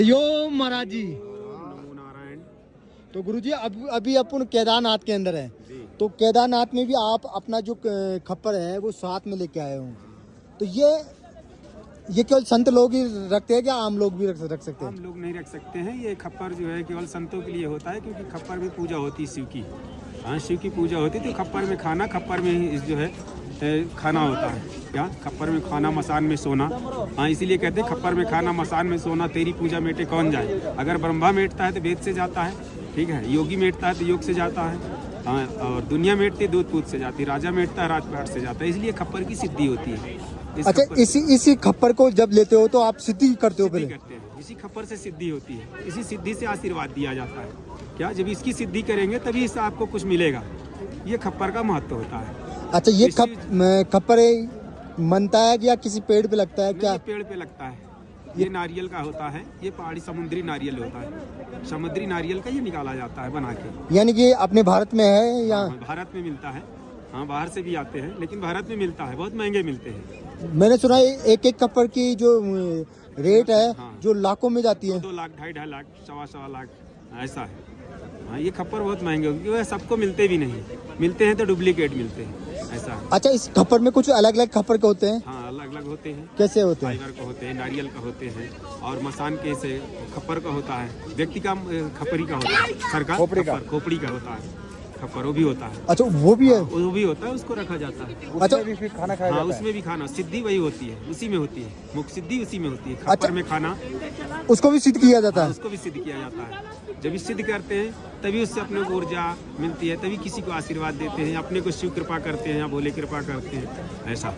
यो महाराज जी। नमो नारायण। तो गुरुजी अभी अपन केदारनाथ के अंदर है, तो केदारनाथ में भी आप अपना जो खप्पर है वो साथ में लेके आए हो, तो ये केवल संत लोग ही रखते हैं क्या आम लोग भी रख सकते हैं? आम लोग नहीं रख सकते हैं। ये खप्पर जो है केवल संतों के लिए होता है, क्योंकि खप्पर में पूजा होती है शिव की। हाँ, शिव की पूजा होती है, तो खप्पर में खाना, खप्पर में ही जो है खाना होता है। क्या खप्पर में खाना, मसान में सोना। हाँ, इसीलिए कहते हैं खप्पर में खाना, मसान में सोना, तेरी पूजा मेटे कौन जाए। अगर ब्रह्मा मेटता है तो वेद से जाता है, ठीक है। योगी मेटता है तो योग से जाता है, हाँ। और दुनिया मेटती है दूध पूत से जाती है, राजा मेटता है राजपाट से जाता है। इसलिए खप्पर की सिद्धि होती है। अच्छा, इसी खप्पर को जब लेते हो तो आप सिद्धि करते हो? पहले करते हैं, इसी खप्पर से सिद्धि होती है, इसी सिद्धि से आशीर्वाद दिया जाता है। क्या जब इसकी सिद्धि करेंगे तभी इससे आपको कुछ मिलेगा। ये खप्पर का महत्व होता है। अच्छा, ये खप्पर बनता है या किसी पेड़ पे लगता है क्या? ये पेड़ पे लगता है। ये नारियल का होता है, ये पहाड़ी समुद्री नारियल होता है। समुद्री नारियल का ये निकाला जाता है बना के। यानी कि अपने भारत में है या? भारत में मिलता है, हाँ। बाहर से भी आते हैं, लेकिन भारत में मिलता है। बहुत महंगे मिलते हैं। मैंने सुना है एक खप्पर की जो रेट है, हाँ, जो लाखों में जाती है। 2 लाख, 2.5 लाख, 1.25 लाख ऐसा है। हाँ, ये खप्पर बहुत महंगे होंगे, क्योंकि सबको मिलते भी नहीं। मिलते हैं तो डुप्लीकेट मिलते हैं, ऐसा है। अच्छा, इस खप्पर में कुछ अलग अलग खप्पर के होते हैं? हाँ, अलग अलग होते हैं। कैसे होते हैं? फाइबर का होते हैं, नारियल का होते हैं, और मसान के से खप्पर का होता है। व्यक्ति का खपरी का होता है, सरकार खोपड़ी का होता है खप्पर, वो भी होता है। अच्छा, वो भी है? वो भी होता है, उसको रखा जाता है। अच्छा, उसमें भी फिर खाना खाया जाता है। उसमें भी खाना, सिद्धि वही होती है, उसी में होती है। मुख्य सिद्धि उसी में होती है, खप्पर में खाना। उसको भी सिद्ध किया जाता है? उसको भी सिद्ध किया जाता है। जब सिद्ध करते हैं तभी उससे अपने को ऊर्जा मिलती है, तभी किसी को आशीर्वाद देते हैं, अपने को शिव कृपा करते हैं या भोले कृपा करते हैं, ऐसा।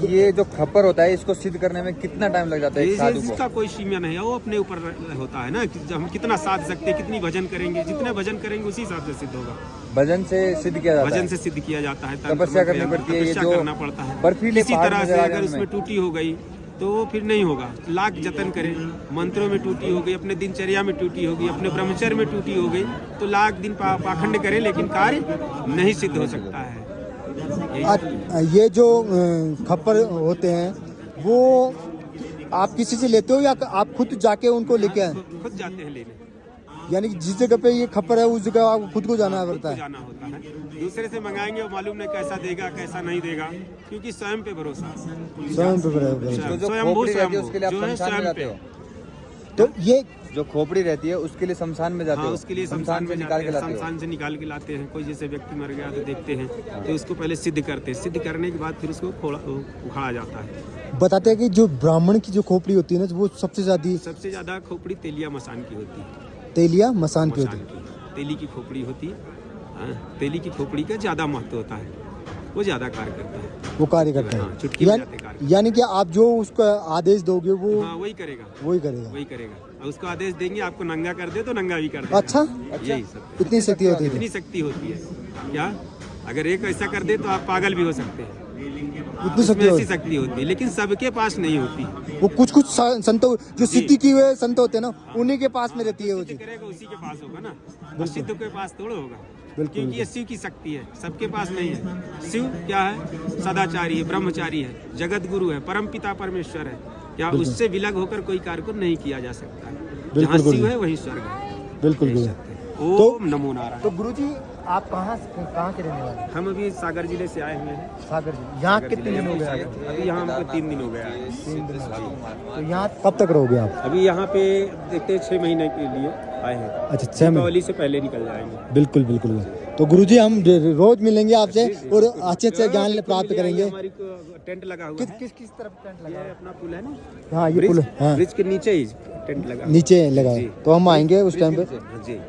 ये जो खप्पर होता है, इसको सिद्ध करने में कितना टाइम लग जाता है? इसका कोई सीमा नहीं है, वो अपने ऊपर होता है ना, कि हम कितना साध सकते हैं, कितनी भजन करेंगे। जितने भजन करेंगे उसी हिसाब से सिद्ध होगा। भजन से सिद्ध किया जाता है? भजन से सिद्ध किया जाता है, तपस्या करनी पड़ती है, ये जो करना पड़ता है। बर्फीले इसी तरह से अगर उसमें टूटी हो गई तो वो फिर नहीं होगा। लाख जतन करें, मंत्रों में टूटी हो गई, अपने दिनचर्या में टूटी होगी, अपने ब्रह्मचर्य में टूटी हो गई, तो लाख दिन पाखंड करें, लेकिन कार्य नहीं सिद्ध हो सकता है। ये जो खप्पर होते हैं वो आप किसी से लेते हो या आप खुद जाके उनको लेके आए? खुद जाते हैं लेने। यानी कि जिस जगह पे ये खप्पर है उस जगह आपको खुद को जाना पड़ता है? जाना होता है। दूसरे से मंगाएंगे, वो मालूम नहीं कैसा देगा कैसा नहीं देगा, क्योंकि स्वयं पे भरोसा। स्वयं पे तो ये जो खोपड़ी रहती है उसके लिए शमशान में जाते हैं? उसके लिए शमशान में निकाल के लाते हैं। शमशान से निकाल के लाते हैं। कोई जैसे व्यक्ति मर गया तो देखते हैं, तो उसको पहले सिद्ध करते हैं। सिद्ध करने के बाद फिर उसको उखाड़ा जाता है। बताते हैं कि जो ब्राह्मण की जो खोपड़ी होती है ना, वो सबसे ज्यादा खोपड़ी तेलिया मसान की होती है। तेलिया मसान की होती है? तेली की खोपड़ी होती है। तेली की खोपड़ी का ज्यादा महत्व होता है, वो ज्यादा कार्य करता है। वो कार्य करता है, यानी कि आप जो उसका आदेश दोगे वो वही करेगा। और उसको आदेश देंगे, आपको नंगा कर दे तो नंगा भी कर दे। अच्छा, यही सब। इतनी शक्ति होती है? इतनी शक्ति होती है। क्या अगर एक ऐसा कर दे तो आप पागल भी हो सकते हैं। इतनी शक्ति होती है, लेकिन सबके पास नहीं होती। वो कुछ संतों जो सिद्धि की हुए संत होते हैं ना, उन्हीं के पास में रहती है वो चीज। करेगा उसी के पास होगा ना, सिद्ध के पास थोड़ा होगा, क्योंकि ये शिव की शक्ति है, सबके पास नहीं है। शिव क्या है? सदाचारी है, ब्रह्मचारी है, जगत गुरु है, परम पिता परमेश्वर है। क्या उससे विलग होकर कोई कार्य को नहीं किया जा सकता। जहाँ शिव है वही स्वर्ग है। बिल्कुल। ओम नमो नारायण। तो गुरुजी आप कहाँ के रहने वाले? हम अभी सागर जिले से आए हुए हैं। सागर जिले। यहाँ कितने दिन हो गए? अभी यहाँ हमको 3 दिन हो गया। 3 दिन। तो यहाँ कब तक रहोगे आप? अभी यहाँ पे देखते हैं 6 महीने के लिए आए हैं। अच्छा, 6 महीने से पहले निकल जाएंगे। बिल्कुल। तो गुरुजी हम रोज मिलेंगे आपसे और अच्छे ज्ञान प्राप्त करेंगे। हमारी टेंट लगा हुआ है। किस तरफ टेंट लगा है? अपना पुल है ना। हाँ, ये पुल है। ब्रिज के नीचे ही टेंट लगा, नीचे लगा है। तो हम आएंगे उस टाइम पे जी।